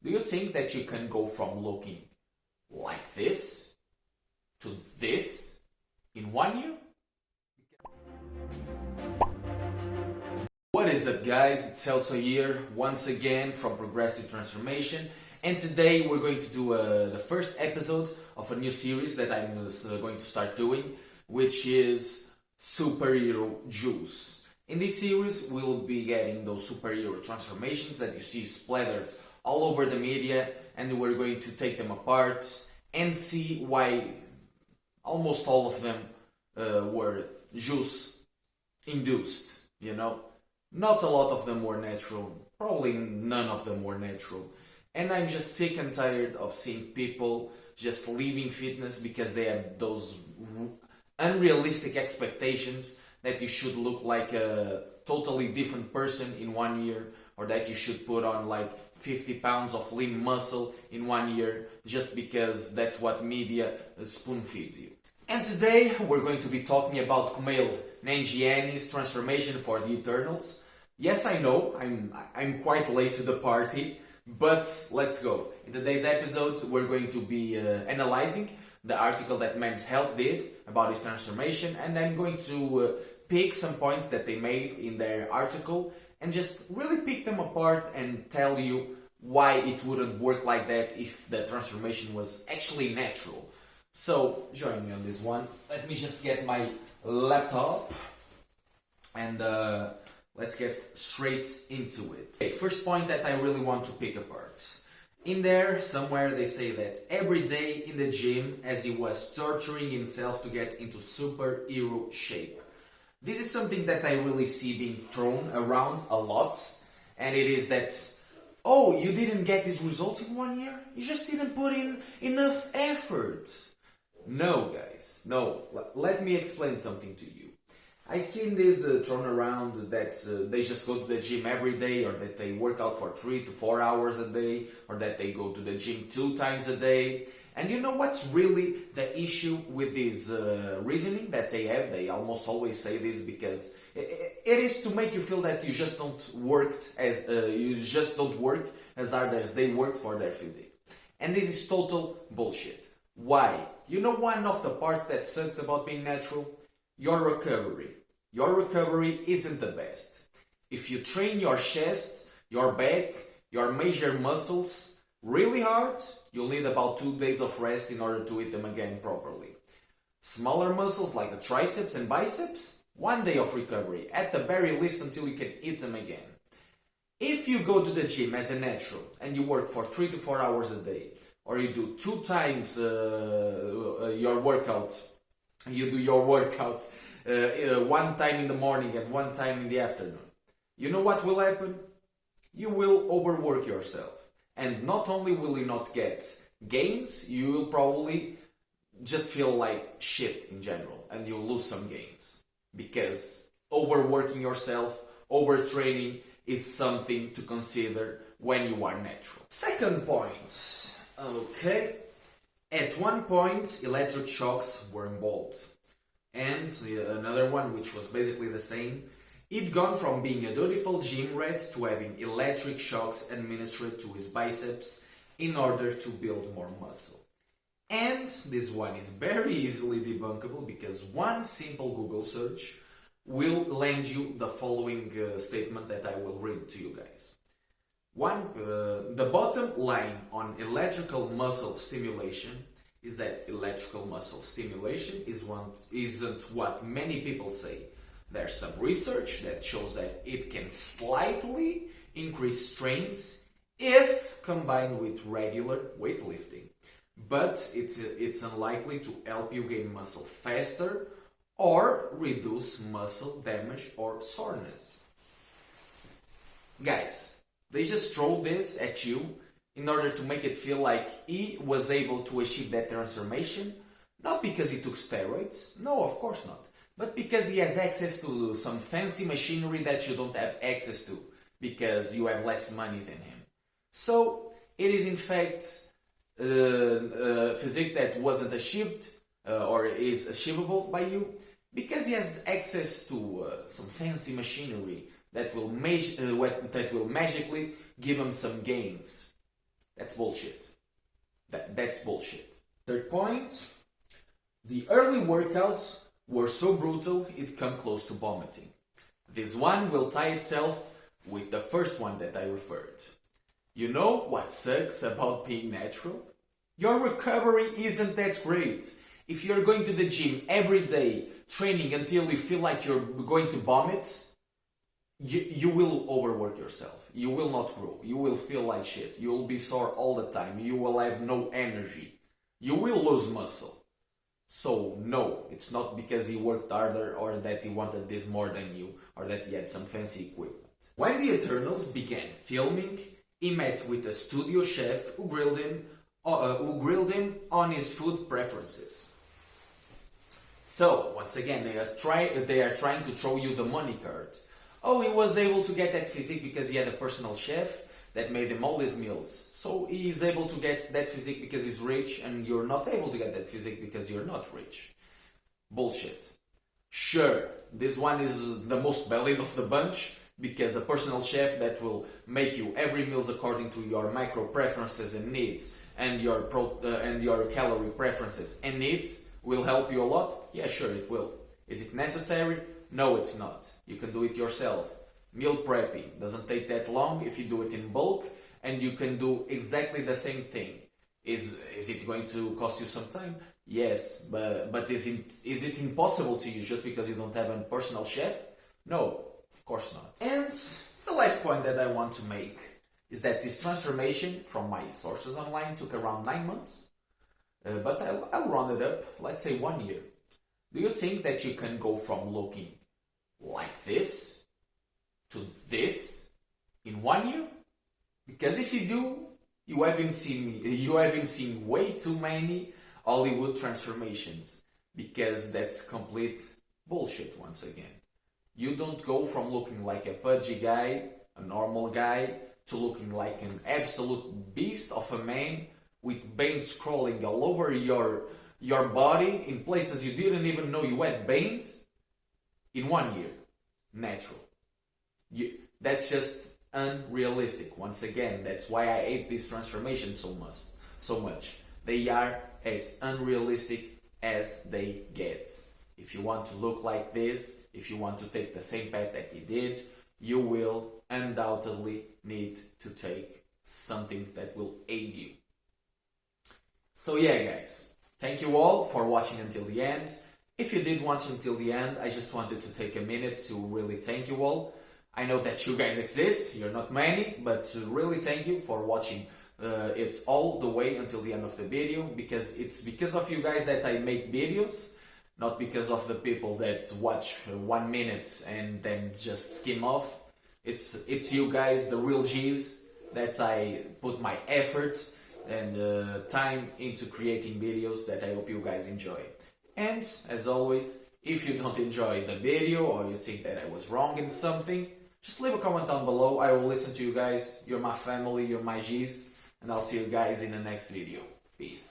Do you think that you can go from looking like this to this in 1 year? What is up, guys? It's also here once again from Progressive Transformation, and today we're going to do the first episode of a new series that I'm going to start doing, which is Superhero Juice. In this series, we'll be getting those superhero transformations that you see splattered all over the media, and we're going to take them apart and see why almost all of them were juice induced, you know. Not a lot of them were natural, probably none of them were natural. And I'm just sick and tired of seeing people just leaving fitness because they have those unrealistic expectations that you should look like a totally different person in 1 year, or that you should put on like 50 pounds of lean muscle in 1 year just because that's what media spoon feeds you. And today we're going to be talking about Kumail Nanjiani's transformation for the Eternals. Yes, I know, I'm quite late to the party, but let's go. In today's episode we're going to be analyzing the article that Men's Health did about his transformation, and I'm going to pick some points that they made in their article and just really pick them apart and tell you why it wouldn't work like that if the transformation was actually natural. So, join me on this one. Let me just get my laptop and let's get straight into it. Okay, first point that I really want to pick apart. In there, somewhere they say that every day in the gym as he was torturing himself to get into superhero shape. This is something that I really see being thrown around a lot, and it is that, oh, you didn't get these results in 1 year? You just didn't put in enough effort. No, guys, no. Let me explain something to you. I've seen this thrown around that they just go to the gym every day, or that they work out for 3 to 4 hours a day, or that they go to the gym 2 times a day. And you know what's really the issue with this reasoning that they have? They almost always say this because it is to make you feel that you just don't work as hard as they worked for their physique. And this is total bullshit. Why? You know one of the parts that sucks about being natural? Your recovery. Your recovery isn't the best. If you train your chest, your back, your major muscles really hard, you'll need about 2 days of rest in order to hit them again properly. Smaller muscles like the triceps and biceps, 1 day of recovery, at the very least, until you can hit them again. If you go to the gym as a natural and you work for 3 to 4 hours a day, or you do 2 times your workout, you do your workout 1 time in the morning and 1 time in the afternoon, you know what will happen? You will overwork yourself. And not only will you not get gains, you will probably just feel like shit in general, and you'll lose some gains. Because overworking yourself, overtraining is something to consider when you are natural. Second point. Okay. At one point, electric shocks were involved. And another one, which was basically the same, he'd gone from being a dutiful gym rat to having electric shocks administered to his biceps in order to build more muscle. And this one is very easily debunkable because one simple Google search will land you the following statement that I will read to you guys. The bottom line on electrical muscle stimulation is that electrical muscle stimulation isn't what many people say. There's some research that shows that it can slightly increase strength if combined with regular weightlifting, but it's unlikely to help you gain muscle faster or reduce muscle damage or soreness. Guys, they just throw this at you in order to make it feel like he was able to achieve that transformation, not because he took steroids, no, of course not, but because he has access to some fancy machinery that you don't have access to, because you have less money than him. So, it is in fact physique that wasn't achieved, or is achievable by you, because he has access to some fancy machinery that will magically give him some gains. That's bullshit. That's bullshit. Third point, the early workouts were so brutal it come close to vomiting. This one will tie itself with the first one that I referred. You know what sucks about being natural? Your recovery isn't that great. If you're going to the gym every day, training until you feel like you're going to vomit, you will overwork yourself. You will not grow. You will feel like shit. You will be sore all the time. You will have no energy. You will lose muscle. So no, it's not because he worked harder or that he wanted this more than you or that he had some fancy equipment. When the Eternals began filming, he met with a studio chef who grilled him on his food preferences. So, once again, they are trying to throw you the money card. Oh, he was able to get that physique because he had a personal chef that made him all his meals. So he is able to get that physique because he's rich, and you're not able to get that physique because you're not rich. Bullshit. Sure, this one is the most valid of the bunch, because a personal chef that will make you every meals according to your micro preferences and needs and your calorie preferences and needs will help you a lot. Yeah, sure, it will. Is it necessary? No, it's not. You can do it yourself. Meal prepping doesn't take that long if you do it in bulk, and you can do exactly the same thing. Is it going to cost you some time? Yes, but is it impossible to use just because you don't have a personal chef? No, of course not. And the last point that I want to make is that this transformation from my sources online took around 9 months, but I'll round it up, let's say 1 year. Do you think that you can go from looking like this to this in 1 year? Because if you do, you haven't seen way too many Hollywood transformations, because that's complete bullshit once again. You don't go from looking like a pudgy guy, a normal guy, to looking like an absolute beast of a man with veins crawling all over your body in places you didn't even know you had veins in 1 year. Natural. That's just unrealistic. Once again, that's why I hate this transformation so much. They are as unrealistic as they get. If you want to look like this, if you want to take the same path that he did, you will undoubtedly need to take something that will aid you. So yeah, guys, thank you all for watching until the end. If you did watch until the end, I just wanted to take a minute to really thank you all. I know that you guys exist, you're not many, but to really thank you for watching it all the way until the end of the video, because it's because of you guys that I make videos, not because of the people that watch 1 minute and then just skim off. It's you guys, the real G's, that I put my efforts and time into creating videos that I hope you guys enjoy. And as always, if you don't enjoy the video or you think that I was wrong in something, just leave a comment down below. I will listen to you guys. You're my family, you're my G's, and I'll see you guys in the next video. Peace.